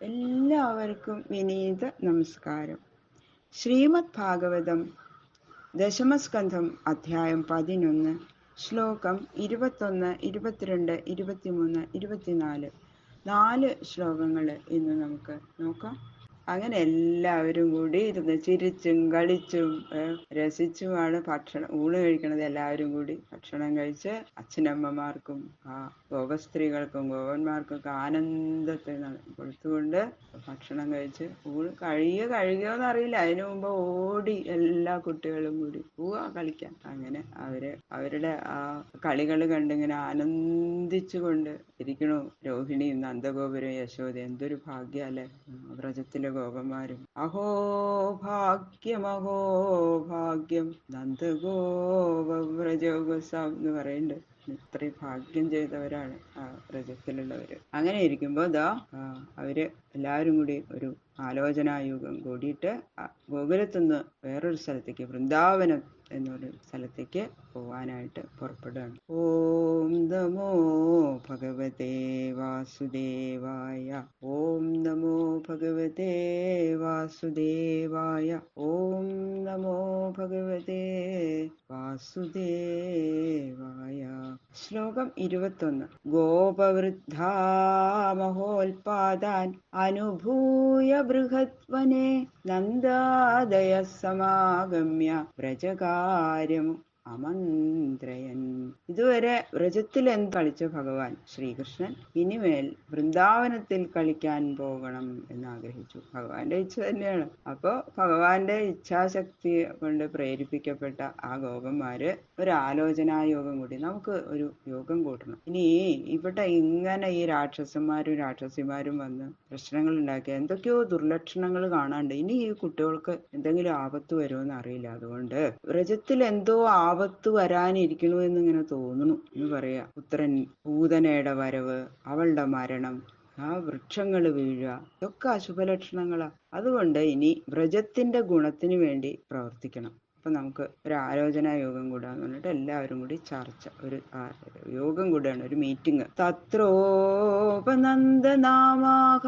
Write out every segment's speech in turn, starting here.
എല്ലാവർക്കും വിനീത നമസ്കാരം. ശ്രീമദ് ഭാഗവതം ദശമസ്കന്ധം അധ്യായം 11 ശ്ലോകം 21, 22, 23, 24 4 ശ്ലോകങ്ങൾ ഇന്ന് നമുക്ക് നോക്കാം. അങ്ങനെ എല്ലാവരും കൂടി ഇരുന്ന് ചിരിച്ചും കളിച്ചും രസിച്ചുമാണ് ഊണ് കഴിക്കണത്. എല്ലാവരും കൂടി ഭക്ഷണം കഴിച്ച് അച്ഛനമ്മമാർക്കും ഗോപസ്ത്രീകൾക്കും ഗോപന്മാർക്കൊക്കെ ആനന്ദത്തെ കൊടുത്തുകൊണ്ട് ഭക്ഷണം കഴിച്ച് ഊണ് കഴുകിയോന്ന് അറിയില്ല. അതിനു മുമ്പ് ഓടി എല്ലാ കുട്ടികളും കൂടി പോവാ കളിക്കാൻ. അങ്ങനെ അവരുടെ ആ കളികൾ കണ്ടിങ്ങനെ ആനന്ദിച്ചുകൊണ്ട് ഇരിക്കണു രോഹിണിയും നന്ദഗോപുരം യശോദ. എന്തൊരു ഭാഗ്യല്ലേ വ്രജത്തിലെ ഗോപന്മാരും. അഹോ ഭാഗ്യം നന്ദഗോപവ്രജോഗസാം എന്ന് പറയുന്നുണ്ട്. ഇത്രയും ഭാഗ്യം ചെയ്തവരാണ് ആ വ്രജത്തിലുള്ളവര്. അങ്ങനെ ഇരിക്കുമ്പോ അവര് എല്ലാവരും കൂടി ഒരു ആലോചനായുഗം കൂടിയിട്ട് ഗോകുലത്തുനിന്ന് വേറൊരു സ്ഥലത്തേക്ക്, വൃന്ദാവനം എന്നൊരു സ്ഥലത്തേക്ക് പോവാനായിട്ട് പുറപ്പെടുകയാണ്. ഓം നമോ ഭഗവതേ വാസുദേവായ. ഓം നമോ ഭഗവതേ വാസുദേവായ. ഓം നമോ ഭഗവതേ വാസുദേവായ. ശ്ലോകം 21. ഗോപവൃദ്ധാ മഹോൽപാദാൻ അനുഭൂയ ബൃഹദ്വനെ നന്ദാദയ സമാഗമ്യ വ്രജകാര്യം അമന്ത്രയൻ. ഇതുവരെ വ്രജത്തിൽ എന്ത് കളിച്ച ഭഗവാൻ ശ്രീകൃഷ്ണൻ ഇനിമേൽ വൃന്ദാവനത്തിൽ കളിക്കാൻ പോകണം എന്നാഗ്രഹിച്ചു. ഭഗവാന്റെ ഇച്ഛ തന്നെയാണ്. അപ്പോ ഭഗവാന്റെ ഇച്ഛാശക്തി കൊണ്ട് പ്രേരിപ്പിക്കപ്പെട്ട ആ ഗോപന്മാര് ഒരു ആലോചനായോഗം കൂടി. നമുക്ക് ഒരു യോഗം കൂട്ടണം. ഇനി ഇവിടെ ഇങ്ങനെ ഈ രാക്ഷസന്മാരും രാക്ഷസിമാരും വന്ന് പ്രശ്നങ്ങൾ ഉണ്ടാക്കി എന്തൊക്കെയോ ദുർലക്ഷണങ്ങൾ കാണാണ്ട് ഇനി ഈ കുട്ടികൾക്ക് എന്തെങ്കിലും ആപത്ത് വരുമെന്ന് അറിയില്ല. അതുകൊണ്ട് വ്രജത്തിൽ എന്തോ ആപത്ത് വരാനിരിക്കണു എന്നിങ്ങനെ തോന്നുന്നു എന്ന് പറയാ. പുത്രൻ പൂതനയുടെ വരവ്, അവളുടെ മരണം, ആ വൃക്ഷങ്ങൾ വീഴുക, ഇതൊക്കെ അശുഭലക്ഷണങ്ങളാ. അതുകൊണ്ട് ഇനി വ്രജത്തിന്റെ ഗുണത്തിന് വേണ്ടി പ്രവർത്തിക്കണം. അപ്പൊ നമുക്ക് ഒരു ആലോചനാ യോഗം കൂടാന്ന് പറഞ്ഞിട്ട് എല്ലാവരും കൂടി ചർച്ച, ഒരു യോഗം കൂടാണ്, ഒരു മീറ്റിംഗ്. തത്രോപനന്ദനാമാഹ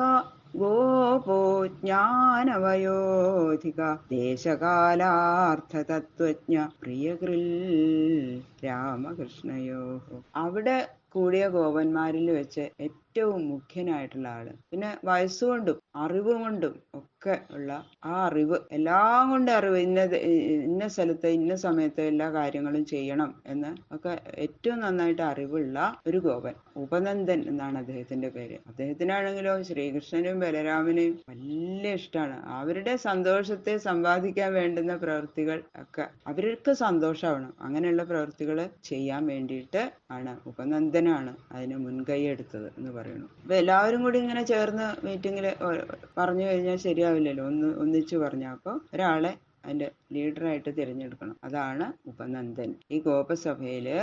ഗോപോ ജ്ഞാനവയോധിക ദേശകാലാർത്ഥ തത്വജ്ഞ പ്രിയകൃൽ രാമകൃഷ്ണയോ. അവിടെ കൂടിയ ഗോപന്മാരിൽ വെച്ച് ഏറ്റവും മുഖ്യനായിട്ടുള്ള ആള്, പിന്നെ വയസ്സുകൊണ്ടും അറിവുകൊണ്ടും ഒക്കെ ഉള്ള ആ അറിവ്, എല്ലാം കൊണ്ട് അറിവ്, ഇന്ന സ്ഥലത്ത് ഇന്ന സമയത്ത് എല്ലാ കാര്യങ്ങളും ചെയ്യണം എന്ന് ഒക്കെ ഏറ്റവും നന്നായിട്ട് അറിവുള്ള ഒരു ഗോപൻ. ഉപനന്ദൻ എന്നാണ് അദ്ദേഹത്തിന്റെ പേര്. അദ്ദേഹത്തിനാണെങ്കിലോ ശ്രീകൃഷ്ണനും ബലരാമനെയും വലിയ ഇഷ്ടമാണ്. അവരുടെ സന്തോഷത്തെ സമ്പാദിക്കാൻ വേണ്ടുന്ന പ്രവൃത്തികൾ ഒക്കെ അവർക്ക് സന്തോഷമാവണം. അങ്ങനെയുള്ള പ്രവൃത്തികൾ ചെയ്യാൻ വേണ്ടിയിട്ട് ആണ് ഉപനന്ദനാണ് അതിന് മുൻകൈ എടുത്തത് എന്ന് പറയുന്നു. അപ്പൊ എല്ലാവരും കൂടി ഇങ്ങനെ ചേർന്ന് മീറ്റിങ്ങില് പറഞ്ഞു കഴിഞ്ഞാൽ ശരിയാവില്ലല്ലോ, ഒന്നിച്ചു പറഞ്ഞ. അപ്പൊ ഒരാളെ അതിന്റെ ലീഡറായിട്ട് തിരഞ്ഞെടുക്കണം. അതാണ് ഉപനന്ദൻ. ഈ ഗോപസഭയില്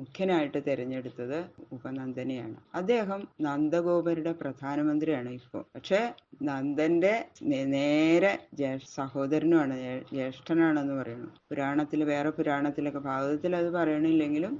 മുഖ്യനായിട്ട് തിരഞ്ഞെടുത്തത് ഉപനന്ദനെയാണ്. അദ്ദേഹം നന്ദഗോപരുടെ പ്രധാനമന്ത്രിയാണ് ഇപ്പോൾ. പക്ഷെ നന്ദന്റെ നേരെ സഹോദരനുമാണ്, ജ്യേഷ്ഠനാണെന്ന് പറയുന്നു. വേറെ പുരാണത്തിലൊക്കെ, ഭാഗവതത്തിൽ അത് പറയണില്ലെങ്കിലും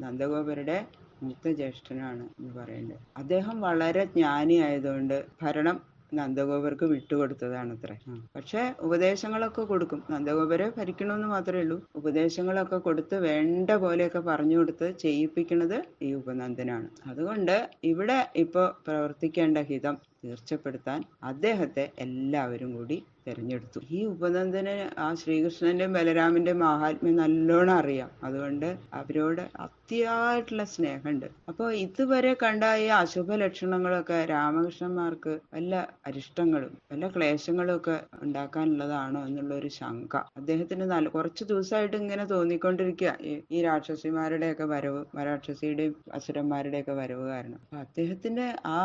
നന്ദഗോപരുടെ മൂത്ത ജ്യേഷ്ഠനാണ് എന്ന് പറയുന്നത്. അദ്ദേഹം വളരെ ജ്ഞാനി ആയതുകൊണ്ട് ഭരണം നന്ദഗോപർക്ക് വിട്ടുകൊടുത്തതാണത്രേ. പക്ഷെ ഉപദേശങ്ങളൊക്കെ കൊടുക്കും. നന്ദഗോപരെ ഭരിക്കണമെന്ന് മാത്രമേ ഉള്ളൂ. ഉപദേശങ്ങളൊക്കെ കൊടുത്ത് വേണ്ട പോലെയൊക്കെ പറഞ്ഞു കൊടുത്ത് ചെയ്യിപ്പിക്കുന്നത് ഈ ഉപനന്ദനാണ്. അതുകൊണ്ട് ഇവിടെ ഇപ്പൊ പ്രവർത്തിക്കേണ്ട ഹിതം തീർച്ചപ്പെടുത്താൻ അദ്ദേഹത്തെ എല്ലാവരും കൂടി തിരഞ്ഞെടുത്തു. ഈ ഉപനന്ദന് ആ ശ്രീകൃഷ്ണന്റെ ബലരാമന്റെ മഹാത്മ്യം നല്ലോണം അറിയാം. അതുകൊണ്ട് അവരോട് അതിയായിട്ടുള്ള സ്നേഹമുണ്ട്. അപ്പൊ ഇതുവരെ കണ്ട ഈ അശുഭ ലക്ഷണങ്ങളൊക്കെ രാമകൃഷ്ണന്മാർക്ക് വല്ല അരിഷ്ടങ്ങളും വല്ല ക്ലേശങ്ങളും ഒക്കെ ഉണ്ടാക്കാനുള്ളതാണോ എന്നുള്ള ഒരു ശങ്ക അദ്ദേഹത്തിന് കുറച്ചു ദിവസമായിട്ട് ഇങ്ങനെ തോന്നിക്കൊണ്ടിരിക്കുക. ഈ രാക്ഷസിമാരുടെയൊക്കെ വരവ്, രാക്ഷസിയുടെയും അസുരന്മാരുടെയൊക്കെ വരവ് കാരണം. അദ്ദേഹത്തിന്റെ ആ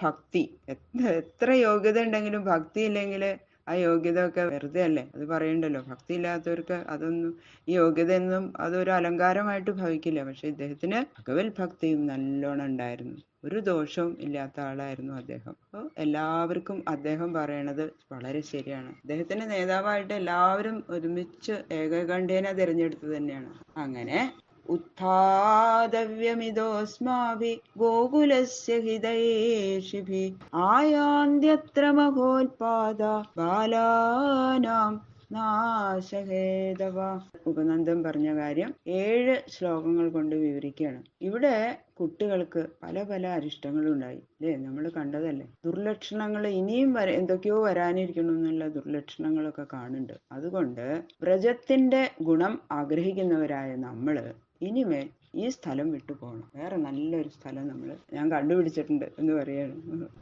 ഭക്തി, എത്ര യോഗ്യത ഉണ്ടെങ്കിലും ഭക്തി ഇല്ലെങ്കിൽ ആ യോഗ്യത ഒക്കെ വെറുതെ അല്ലേ. അത് പറയണ്ടല്ലോ, ഭക്തി ഇല്ലാത്തവർക്ക് അതൊന്നും, ഈ യോഗ്യതയൊന്നും അതൊരു അലങ്കാരമായിട്ട് ഭവിക്കില്ല. പക്ഷെ ഇദ്ദേഹത്തിന് ഭഗവത് ഭക്തിയും നല്ലോണം ഉണ്ടായിരുന്നു. ഒരു ദോഷവും ഇല്ലാത്ത ആളായിരുന്നു അദ്ദേഹം. അപ്പോൾ എല്ലാവർക്കും അദ്ദേഹം പറയണത് വളരെ ശരിയാണ്. അദ്ദേഹത്തിന്റെ നേതാവായിട്ട് എല്ലാവരും ഒരുമിച്ച് ഏകകണ്ഠേന തിരഞ്ഞെടുത്ത് തന്നെയാണ്. അങ്ങനെ उत्थातव्यमिदोऽस्माभिः गोकुलस्य हितैषिभिः आयान्त्यत्र महोत्पादा ബാലാനാം നാശഹേതവ. ഉപനന്ദൻ പറഞ്ഞ കാര്യം 7 ശ്ലോകങ്ങൾ കൊണ്ട് വിവരിക്കുകയാണ്. ഇവിടെ കുട്ടികൾക്ക് പല പല അരിഷ്ടങ്ങളും ഉണ്ടായി അല്ലേ, നമ്മൾ കണ്ടതല്ലേ. ദുർലക്ഷണങ്ങൾ ഇനിയും എന്തൊക്കെയോ വരാനിരിക്കണം എന്നുള്ള ദുർലക്ഷണങ്ങളൊക്കെ കാണുന്നുണ്ട്. അതുകൊണ്ട് വ്രജത്തിന്റെ ഗുണം ആഗ്രഹിക്കുന്നവരായ നമ്മള് ഇനിമേൽ ഈ സ്ഥലം വിട്ടു പോകണം. വേറെ നല്ലൊരു സ്ഥലം ഞാൻ കണ്ടുപിടിച്ചിട്ടുണ്ട് എന്ന് പറയാണ്.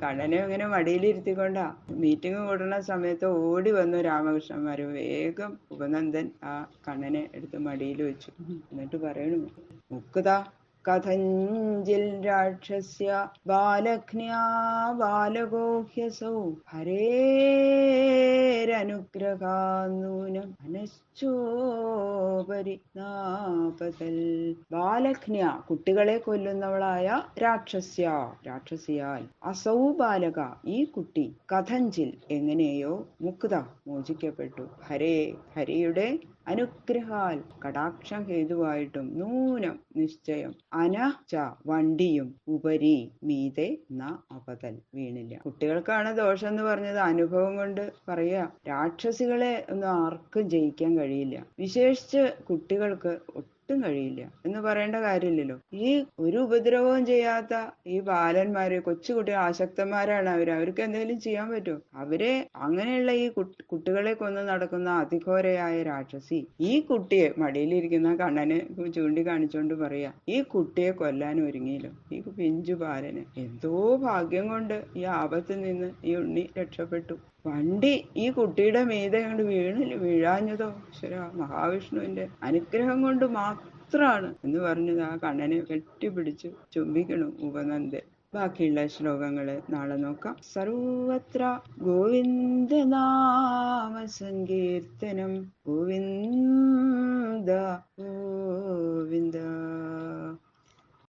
കണ്ണനെ ഇങ്ങനെ മടിയിലിരുത്തിക്കൊണ്ടാ മീറ്റിംഗ് കൂടുന്ന സമയത്ത് ഓടി വന്നു രാമകൃഷ്ണന്മാര്. വേഗം ഉപനന്ദൻ ആ കണ്ണനെ എടുത്ത് മടിയിൽ വെച്ചു. എന്നിട്ട് പറയണു, മുക്കുത കഥഞ്ചിൽ രാക്ഷസ്യ ബാലഘ്ന്യാ ബാലഗോഹ്യസൗ ഹരേരനുഗ്രഹാന്നൂനം മനശ്ചോപരി നാപതൽ. ബാലഘ്ന്യ കുട്ടികളെ കൊല്ലുന്നവളായ രാക്ഷസിയാൽ അസൗ ബാലക ഈ കുട്ടി കഥഞ്ചിൽ എങ്ങനെയോ മുക്ത മോചിക്കപ്പെട്ടു ഹരിയുടെ അനുഗ്രഹാൽ കടാക്ഷം ഹേതുവായിട്ടും നൂനം നിശ്ചയം അനച വണ്ടിയും ഉപരി മീതെ ന അപതൽ വീണില്ല. കുട്ടികൾക്കാണ് ദോഷം എന്ന് പറഞ്ഞത്. അനുഭവം കൊണ്ട് പറയാ, രാക്ഷസികളെ ഒന്നും ആർക്കും ജയിക്കാൻ കഴിയില്ല. വിശേഷിച്ച് കുട്ടികൾക്ക് ഒട്ടും കഴിയില്ല എന്ന് പറയേണ്ട കാര്യമില്ലല്ലോ. ഈ ഒരു ഉപദ്രവവും ചെയ്യാത്ത ഈ ബാലന്മാര്, കൊച്ചുകുട്ടികൾ, ആസക്തന്മാരാണ് അവർക്ക് എന്തെങ്കിലും ചെയ്യാൻ പറ്റുമോ? അങ്ങനെയുള്ള ഈ കുട്ടികളെ കൊന്ന് നടക്കുന്ന അതിഘോരയായ രാക്ഷസി ഈ കുട്ടിയെ, മടിയിലിരിക്കുന്ന കണ്ണനെ ചൂണ്ടിക്കാണിച്ചുകൊണ്ട് പറയാ, ഈ കുട്ടിയെ കൊല്ലാൻ ഒരുങ്ങിയല്ലോ ഈ പിഞ്ചു ബാലന്. എന്തോ ഭാഗ്യം കൊണ്ട് ഈ ആപത്തിൽ നിന്ന് ഈ ഉണ്ണി രക്ഷപ്പെട്ടു. വണ്ടി ഈ കുട്ടിയുടെ മീതെ കൊണ്ട് വീഴാഞ്ഞതോ മഹാവിഷ്ണുവിന്റെ അനുഗ്രഹം കൊണ്ട് മാത്രമാണ് എന്ന് പറഞ്ഞത് ആ കണ്ണനെ കെട്ടിപ്പിടിച്ചു ചുംബിക്കണം ഉപനന്ദൻ. ബാക്കിയുള്ള ശ്ലോകങ്ങള് നാളെ നോക്കാം. സർവത്ര ഗോവിന്ദനാമ സങ്കീർത്തനം ഗോവിന്ദ